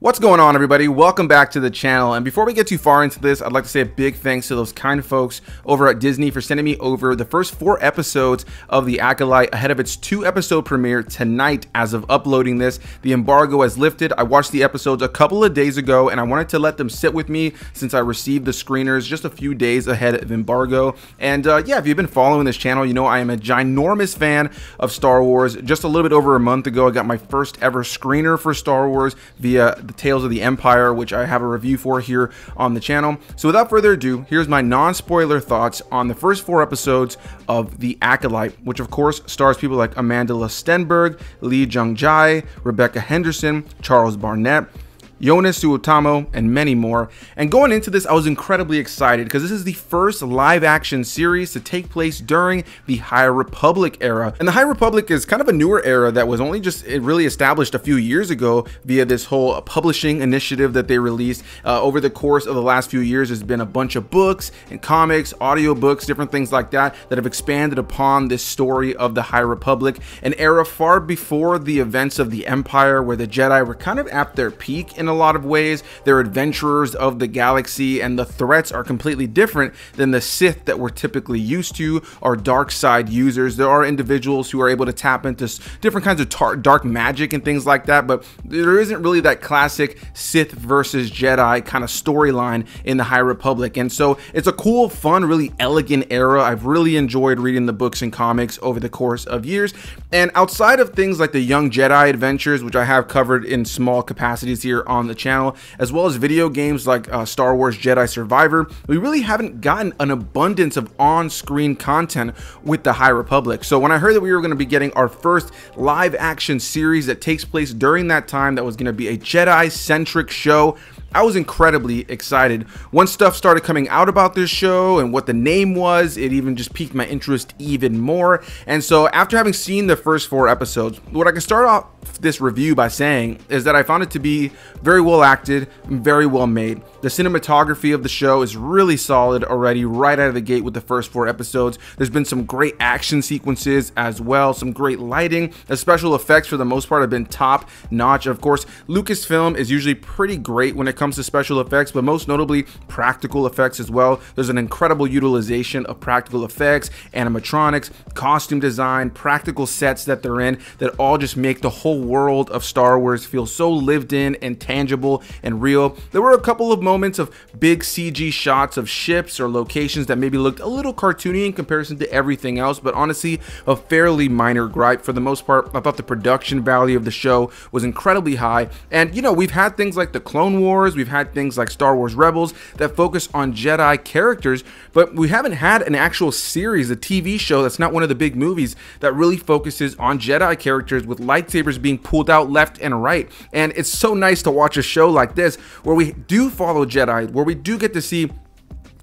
What's going on, everybody? Welcome back to the channel. And before we get too far into this, I'd like to say a big thanks to those kind folks over at Disney for sending me over the first 4 episodes of The Acolyte ahead of its 2-episode premiere tonight. As of uploading this, the embargo has lifted. I watched the episodes a couple of days ago and I wanted to let them sit with me since I received the screeners just a few days ahead of embargo. And yeah, if you've been following this channel, you know I am a ginormous fan of Star Wars. Just a little bit over a month ago, I got my first ever screener for Star Wars via the Tales of the Empire, which I have a review for here on the channel. So without further ado, here's my non-spoiler thoughts on the first 4 episodes of The Acolyte, which of course stars people like Amanda Stenberg, Lee Jung-jae, Rebecca Henderson, Charles Barnett, Jonas Suotamo, and many more. And going into this, I was incredibly excited because this is the first live-action series to take place during the High Republic era. And the High Republic is kind of a newer era that was only just really established a few years ago via this whole publishing initiative that they released. Over the course of the last few years, there's been a bunch of books and comics, audiobooks, different things like that that have expanded upon this story of the High Republic, an era far before the events of the Empire, where the Jedi were kind of at their peak in a lot of ways. They're adventurers of the galaxy, and the threats are completely different than the Sith that we're typically used to, or dark side users. There are individuals who are able to tap into different kinds of dark magic and things like that, but there isn't really that classic Sith versus Jedi kind of storyline in the High Republic. And so it's a cool, fun, really elegant era. I've really enjoyed reading the books and comics over the course of years. And outside of things like the Young Jedi adventures, which I have covered in small capacities here on the channel, as well as video games like Star Wars Jedi Survivor, we really haven't gotten an abundance of on-screen content with the High Republic. So when I heard that we were going to be getting our first live action series that takes place during that time, that was going to be a Jedi-centric show, I was incredibly excited. Once stuff started coming out about this show and what the name was, it even just piqued my interest even more. And so after having seen the first 4 episodes, what I can start off this review by saying is that I found it to be very well acted and very well made. The cinematography of the show is really solid already right out of the gate with the first 4 episodes. There's been some great action sequences as well, some great lighting. The special effects for the most part have been top notch. Of course, Lucasfilm is usually pretty great when it comes to special effects, but most notably practical effects as well. There's an incredible utilization of practical effects, animatronics, costume design, practical sets that they're in that all just make the whole world of Star Wars feel so lived in and tangible and real. There were a couple of moments of big CG shots of ships or locations that maybe looked a little cartoony in comparison to everything else, but honestly a fairly minor gripe. For the most part, I thought the production value of the show was incredibly high. And you know, we've had things like the Clone Wars, we've had things like Star Wars Rebels that focus on Jedi characters, but we haven't had an actual series, a TV show that's not one of the big movies that really focuses on Jedi characters with lightsabers being pulled out left and right. And it's so nice to watch a show like this where we do follow Jedi, where we do get to see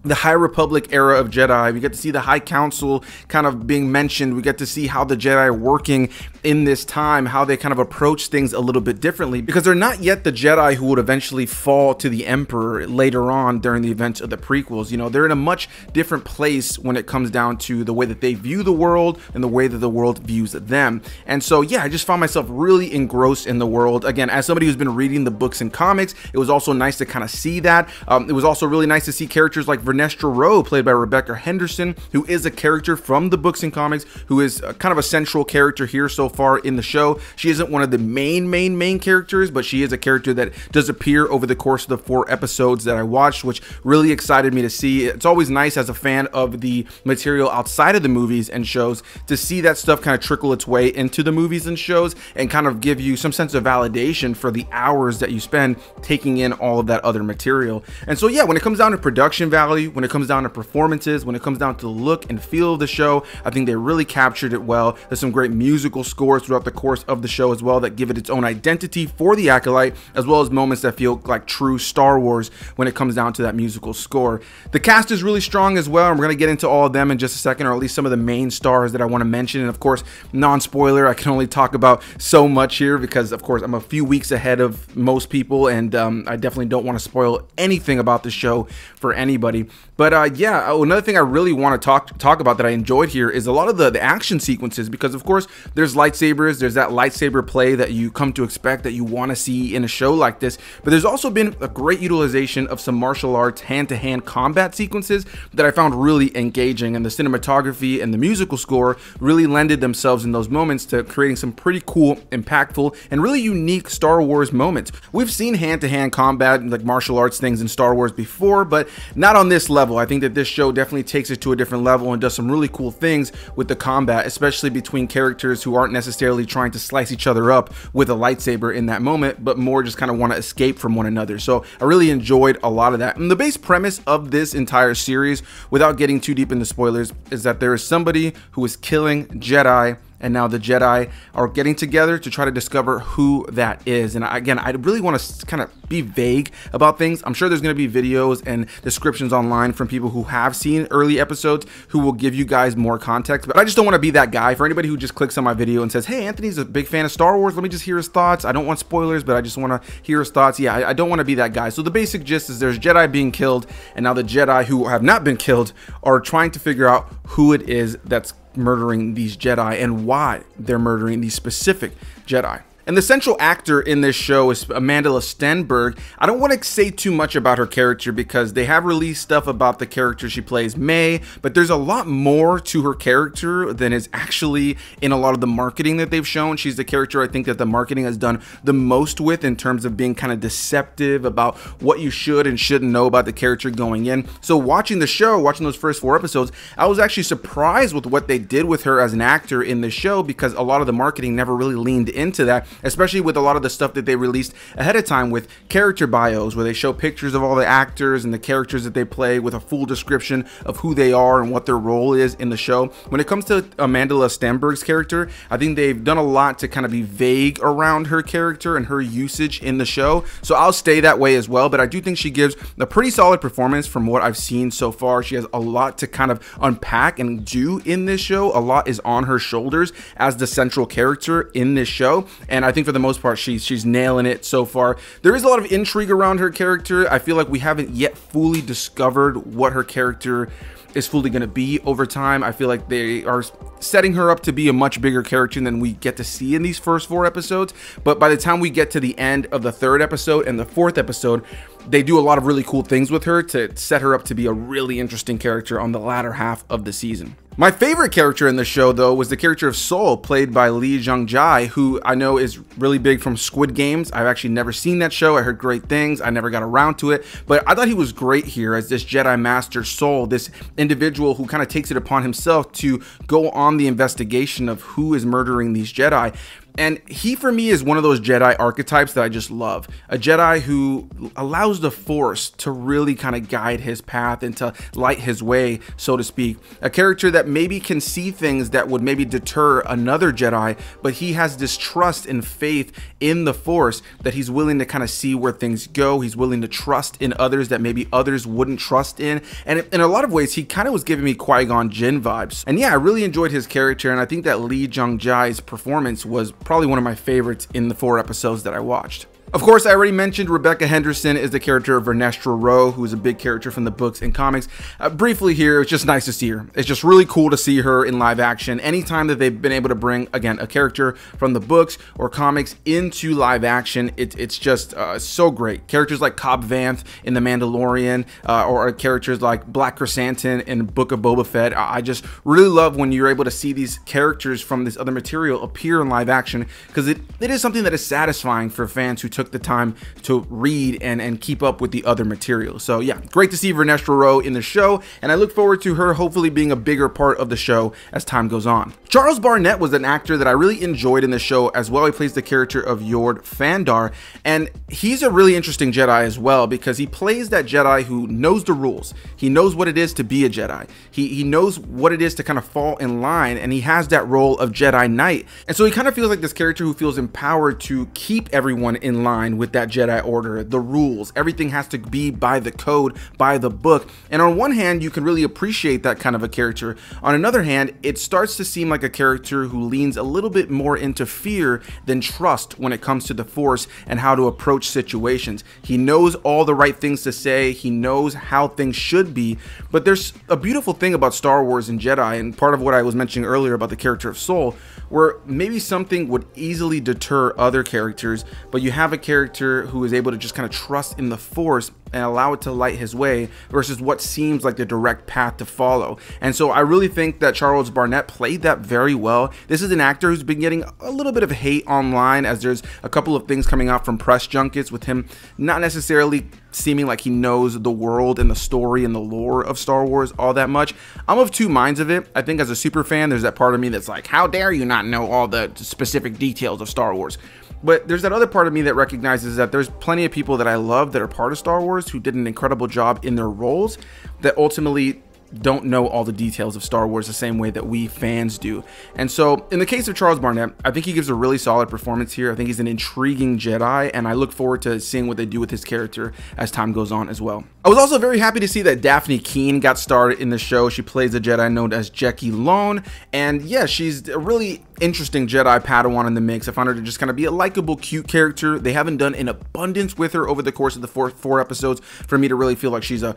the High Republic era of Jedi. We get to see the High Council kind of being mentioned. We get to see how the Jedi are working in this time, how they kind of approach things a little bit differently, because they're not yet the Jedi who would eventually fall to the Emperor later on during the events of the prequels. You know, they're in a much different place when it comes down to the way that they view the world and the way that the world views them. And so yeah, I just found myself really engrossed in the world. Again, as somebody who's been reading the books and comics, it was also nice to kind of see that. It was also really nice to see characters like Vernestra Rwoh, played by Rebecca Henderson, who is a character from the books and comics, who is kind of a central character here so far in the show. She isn't one of the main characters, but she is a character that does appear over the course of the 4 episodes that I watched, which really excited me to see. It's always nice as a fan of the material outside of the movies and shows to see that stuff kind of trickle its way into the movies and shows and kind of give you some sense of validation for the hours that you spend taking in all of that other material. And so yeah, when it comes down to production value, when it comes down to performances, when it comes down to the look and feel of the show, I think they really captured it well. There's some great musical scores throughout the course of the show as well that give it its own identity for the Acolyte, as well as moments that feel like true Star Wars when it comes down to that musical score. The cast is really strong as well, and we're going to get into all of them in just a second, or at least some of the main stars that I want to mention. And of course, non-spoiler, I can only talk about so much here because of course I'm a few weeks ahead of most people, and I definitely don't want to spoil anything about the show for anybody. But yeah, another thing I really want to talk about that I enjoyed here is a lot of the action sequences, because of course there's lightsabers, there's that lightsaber play that you come to expect, that you want to see in a show like this, but there's also been a great utilization of some martial arts hand-to-hand combat sequences that I found really engaging, and the cinematography and the musical score really lended themselves in those moments to creating some pretty cool, impactful, and really unique Star Wars moments. We've seen hand-to-hand combat and like martial arts things in Star Wars before, but not on this level. I think that this show definitely takes it to a different level and does some really cool things with the combat, especially between characters who aren't necessarily trying to slice each other up with a lightsaber in that moment, but more just kind of want to escape from one another. So I really enjoyed a lot of that. And the base premise of this entire series, without getting too deep into spoilers, is that there is somebody who is killing Jedi, and now the Jedi are getting together to try to discover who that is. And again, I really want to kind of be vague about things. I'm sure there's going to be videos and descriptions online from people who have seen early episodes who will give you guys more context, but I just don't want to be that guy. For anybody who just clicks on my video and says, hey, Anthony's a big fan of Star Wars, let me just hear his thoughts. I don't want spoilers, but I just want to hear his thoughts. Yeah, I don't want to be that guy. So the basic gist is there's Jedi being killed, and now the Jedi who have not been killed are trying to figure out who it is that's murdering these Jedi and why they're murdering these specific Jedi. And the central actor in this show is Amandla Stenberg. I don't want to say too much about her character because they have released stuff about the character she plays, May, but there's a lot more to her character than is actually in a lot of the marketing that they've shown. She's the character I think that the marketing has done the most with in terms of being kind of deceptive about what you should and shouldn't know about the character going in. So watching the show, watching those first 4 episodes, I was actually surprised with what they did with her as an actor in the show, because a lot of the marketing never really leaned into that, especially with a lot of the stuff that they released ahead of time with character bios, where they show pictures of all the actors and the characters that they play with a full description of who they are and what their role is in the show. When it comes to Amandla Stenberg's character, I think they've done a lot to kind of be vague around her character and her usage in the show, so I'll stay that way as well. But I do think she gives a pretty solid performance from what I've seen so far. She has a lot to kind of unpack and do in this show. A lot is on her shoulders as the central character in this show, and I think for the most part she's nailing it so far. There is a lot of intrigue around her character. I feel like we haven't yet fully discovered what her character is fully going to be over time. I feel like they are setting her up to be a much bigger character than we get to see in these first 4 episodes, but by the time we get to the end of the 3rd episode and the 4th episode, they do a lot of really cool things with her to set her up to be a really interesting character on the latter half of the season. My favorite character in the show, though, was the character of Sol, played by Lee Jung-jae, who I know is really big from Squid Games. I've actually never seen that show. I heard great things. I never got around to it, but I thought he was great here as this Jedi Master Sol, this individual who kind of takes it upon himself to go on the investigation of who is murdering these Jedi. And he, for me, is one of those Jedi archetypes that I just love. A Jedi who allows the Force to really kind of guide his path and to light his way, so to speak. A character that maybe can see things that would maybe deter another Jedi, but he has this trust and faith in the Force that he's willing to kind of see where things go. He's willing to trust in others that maybe others wouldn't trust in. And in a lot of ways, he kind of was giving me Qui-Gon Jinn vibes. And yeah, I really enjoyed his character, and I think that Lee Jung-jae's performance was probably one of my favorites in the 4 episodes that I watched. Of course, I already mentioned Rebecca Henderson is the character of Vernestra Rwoh, who is a big character from the books and comics. Briefly here, it's just nice to see her. It's just really cool to see her in live action. Anytime that they've been able to bring, again, a character from the books or comics into live action, it's just so great. Characters like Cobb Vanth in The Mandalorian, or characters like Black Krrsantan in Book of Boba Fett. I just really love when you're able to see these characters from this other material appear in live action, because it is something that is satisfying for fans who took the time to read and keep up with the other material. So yeah, great to see Vernestra Rwoh in the show, and I look forward to her hopefully being a bigger part of the show as time goes on. Charles Barnett was an actor that I really enjoyed in the show as well. He plays the character of Yord Fandar, and he's a really interesting Jedi as well, because he plays that Jedi who knows the rules. He knows what it is to be a Jedi. He knows what it is to kind of fall in line, and he has that role of Jedi Knight. And so he kind of feels like this character who feels empowered to keep everyone in line with that Jedi Order, the rules. Everything has to be by the code, by the book. And on one hand, you can really appreciate that kind of a character. On another hand, it starts to seem like a character who leans a little bit more into fear than trust when it comes to the Force and how to approach situations. He knows all the right things to say, he knows how things should be, but there's a beautiful thing about Star Wars and Jedi, and part of what I was mentioning earlier about the character of Soul, where maybe something would easily deter other characters, but you have a character who is able to just kind of trust in the Force and allow it to light his way versus what seems like the direct path to follow. And so I really think that Charles Barnett played that very well. This is an actor who's been getting a little bit of hate online, as there's a couple of things coming out from press junkets with him not necessarily seeming like he knows the world and the story and the lore of Star Wars all that much. I'm of two minds of it. I think as a super fan, there's that part of me that's like, how dare you not know all the specific details of Star Wars? But there's that other part of me that recognizes that there's plenty of people that I love that are part of Star Wars who did an incredible job in their roles that ultimately don't know all the details of Star Wars the same way that we fans do. And so in the case of Charles Barnett, I think he gives a really solid performance here. I think he's an intriguing Jedi, and I look forward to seeing what they do with his character as time goes on as well. I was also very happy to see that Daphne Keane got started in the show. She plays a Jedi known as Jecki Lone, and yeah, she's a really interesting Jedi Padawan in the mix. I found her to just kind of be a likable, cute character. They haven't done an abundance with her over the course of the four episodes for me to really feel like she's a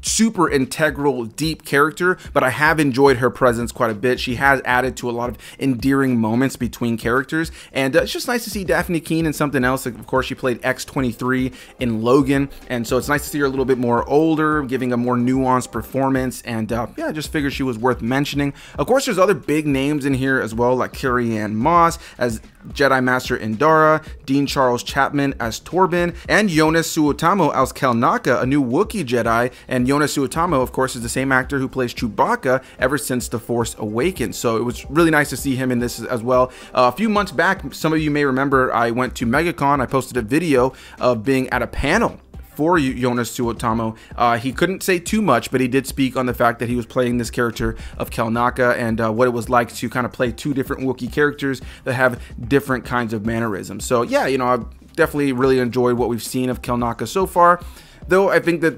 super integral, deep character, but I have enjoyed her presence quite a bit. She has added to a lot of endearing moments between characters, and it's just nice to see Daphne Keane in something else. Of course, she played X-23 in Logan, and so it's nice to see her a little bit more older, giving a more nuanced performance, and yeah, I just figured she was worth mentioning. Of course, there's other big names in here as well, like Carrie-Anne Moss as Jedi Master Indara, Dean Charles Chapman as Torben, and Jonas Suotamo as Kel Naka, a new Wookiee Jedi. And Jonas Suotamo, of course, is the same actor who plays Chewbacca ever since The Force Awakens. So it was really nice to see him in this as well. A few months back, some of you may remember, I went to MegaCon. I posted a video of being at a panel for Jonas Suotamo. He couldn't say too much, but he did speak on the fact that he was playing this character of Kel Naka and what it was like to kind of play two different Wookiee characters that have different kinds of mannerisms. So yeah, you know, I've definitely really enjoyed what we've seen of Kel Naka so far. Though I think that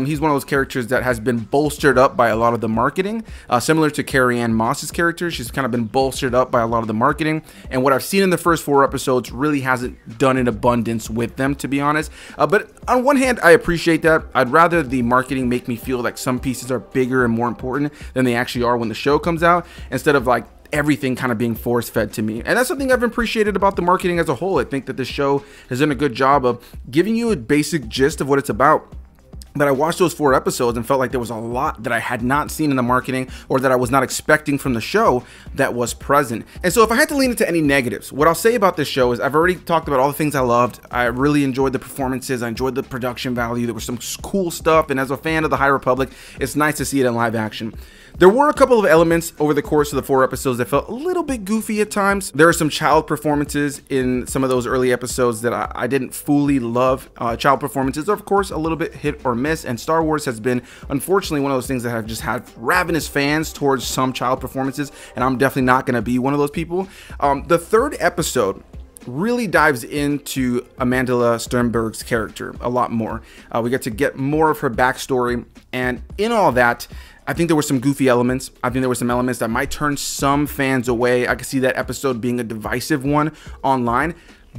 he's one of those characters that has been bolstered up by a lot of the marketing, similar to Carrie-Anne Moss's character. She's kind of been bolstered up by a lot of the marketing, and what I've seen in the first 4 episodes really hasn't done in abundance with them, to be honest. But on one hand, I appreciate that. I'd rather the marketing make me feel like some pieces are bigger and more important than they actually are when the show comes out, instead of like everything kind of being force fed to me. And that's something I've appreciated about the marketing as a whole. I think that this show has done a good job of giving you a basic gist of what it's about. But I watched those 4 episodes and felt like there was a lot that I had not seen in the marketing or that I was not expecting from the show that was present. And so if I had to lean into any negatives, what I'll say about this show is I've already talked about all the things I loved. I really enjoyed the performances. I enjoyed the production value. There was some cool stuff. And as a fan of the High Republic, it's nice to see it in live action. There were a couple of elements over the course of the 4 episodes that felt a little bit goofy at times. There are some child performances in some of those early episodes that I didn't fully love. Child performances are, of course, a little bit hit or miss, and Star Wars has been, unfortunately, one of those things that have just had ravenous fans towards some child performances, and I'm definitely not going to be one of those people. The 3rd episode really dives into Amandla Sternberg's character a lot more. We get to get more of her backstory, and in all that, I think there were some goofy elements. I think there were some elements that might turn some fans away. I could see that episode being a divisive one online.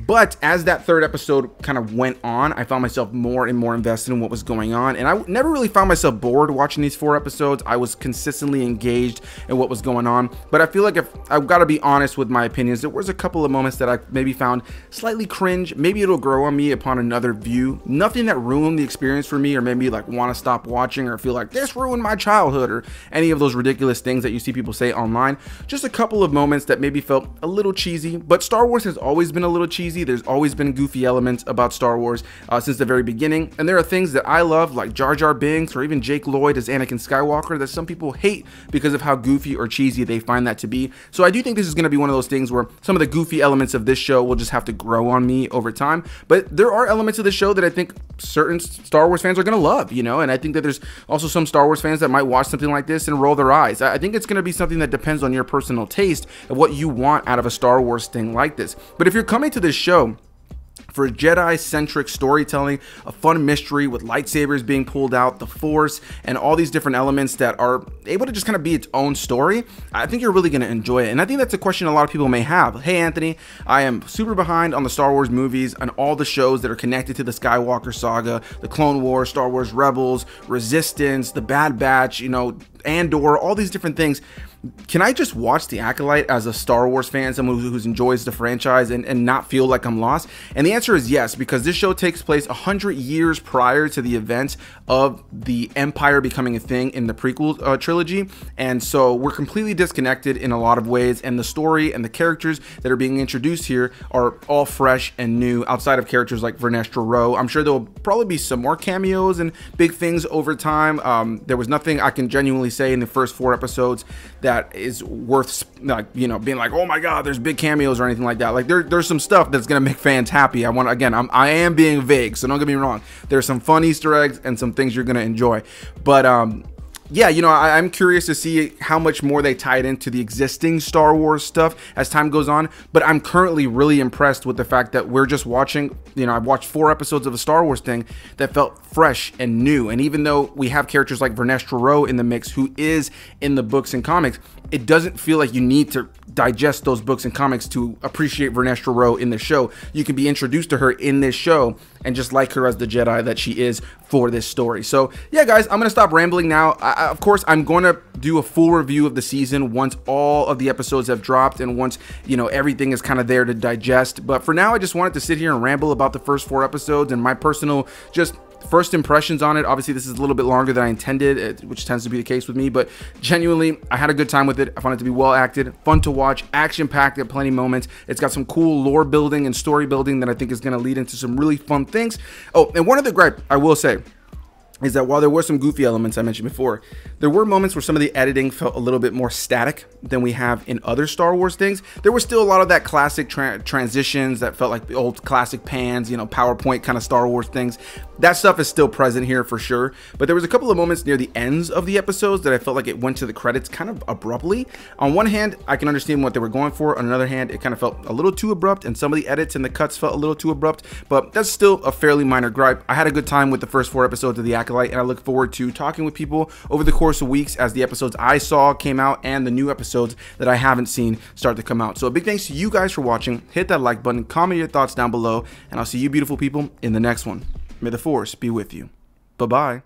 But as that 3rd episode kind of went on, I found myself more and more invested in what was going on. And I never really found myself bored watching these 4 episodes. I was consistently engaged in what was going on. But I feel like if I've got to be honest with my opinions, there was a couple of moments that I maybe found slightly cringe. Maybe it'll grow on me upon another view. Nothing that ruined the experience for me or made me like want to stop watching or feel like this ruined my childhood or any of those ridiculous things that you see people say online. Just a couple of moments that maybe felt a little cheesy. But Star Wars has always been a little cheesy. There's always been goofy elements about Star Wars since the very beginning, and there are things that I love, like Jar Jar Binks or even Jake Lloyd as Anakin Skywalker, that some people hate because of how goofy or cheesy they find that to be. So I do think this is going to be one of those things where some of the goofy elements of this show will just have to grow on me over time. But there are elements of the show that I think certain Star Wars fans are going to love, you know, and I think that there's also some Star Wars fans that might watch something like this and roll their eyes. I think it's going to be something that depends on your personal taste of what you want out of a Star Wars thing like this. But if you're coming to this show for Jedi-centric storytelling, a fun mystery with lightsabers being pulled out, the Force, and all these different elements that are able to just kind of be its own story, I think you're really going to enjoy it. And I think that's a question a lot of people may have. Hey, Anthony, I am super behind on the Star Wars movies and all the shows that are connected to the Skywalker saga, the Clone Wars, Star Wars Rebels, Resistance, the Bad Batch, you know, Andor, all these different things. Can I just watch The Acolyte as a Star Wars fan, someone who enjoys the franchise, and not feel like I'm lost? And the answer is yes, because this show takes place 100 years prior to the events of the Empire becoming a thing in the prequel trilogy. And so we're completely disconnected in a lot of ways, and the story and the characters that are being introduced here are all fresh and new outside of characters like Vernestra Rwoh. I'm sure there will probably be some more cameos and big things over time. There was nothing I can genuinely say in the first 4 episodes that is worth, like, you know, being like, oh my god, there's big cameos or anything like that. Like there's some stuff that's gonna make fans happy. I am being vague, so don't get me wrong. There's some fun Easter eggs and some things you're gonna enjoy, but yeah, you know, I'm curious to see how much more they tie it into the existing Star Wars stuff as time goes on. But I'm currently really impressed with the fact that we're just watching, you know, I've watched 4 episodes of a Star Wars thing that felt fresh and new. And even though we have characters like Vernestra Rwoh in the mix, who is in the books and comics, it doesn't feel like you need to digest those books and comics to appreciate Vernestra Rwoh in the show. You can be introduced to her in this show and just like her as the Jedi that she is for this story. So yeah, guys, I'm gonna stop rambling now. Of course, I'm going to do a full review of the season once all of the episodes have dropped and once, you know, everything is kind of there to digest. But for now, I just wanted to sit here and ramble about the first 4 episodes and my personal just first impressions on it. Obviously, this is a little bit longer than I intended, which tends to be the case with me, but genuinely, I had a good time with it. I found it to be well acted, fun to watch, action-packed at plenty of moments. It's got some cool lore building and story building that I think is going to lead into some really fun things. Oh, and one other gripe I will say is that while there were some goofy elements I mentioned before, there were moments where some of the editing felt a little bit more static than we have in other Star Wars things. There was still a lot of that classic transitions that felt like the old classic pans, you know, PowerPoint kind of Star Wars things. That stuff is still present here for sure, but there was a couple of moments near the ends of the episodes that I felt like it went to the credits kind of abruptly. On one hand, I can understand what they were going for. On another hand, it kind of felt a little too abrupt, and some of the edits and the cuts felt a little too abrupt, but that's still a fairly minor gripe. I had a good time with the first 4 episodes of The Acolyte, and I look forward to talking with people over the course of weeks as the episodes I saw came out and the new episodes that I haven't seen start to come out. So a big thanks to you guys for watching. Hit that like button, comment your thoughts down below, and I'll see you beautiful people in the next one. May the Force be with you. Bye-bye.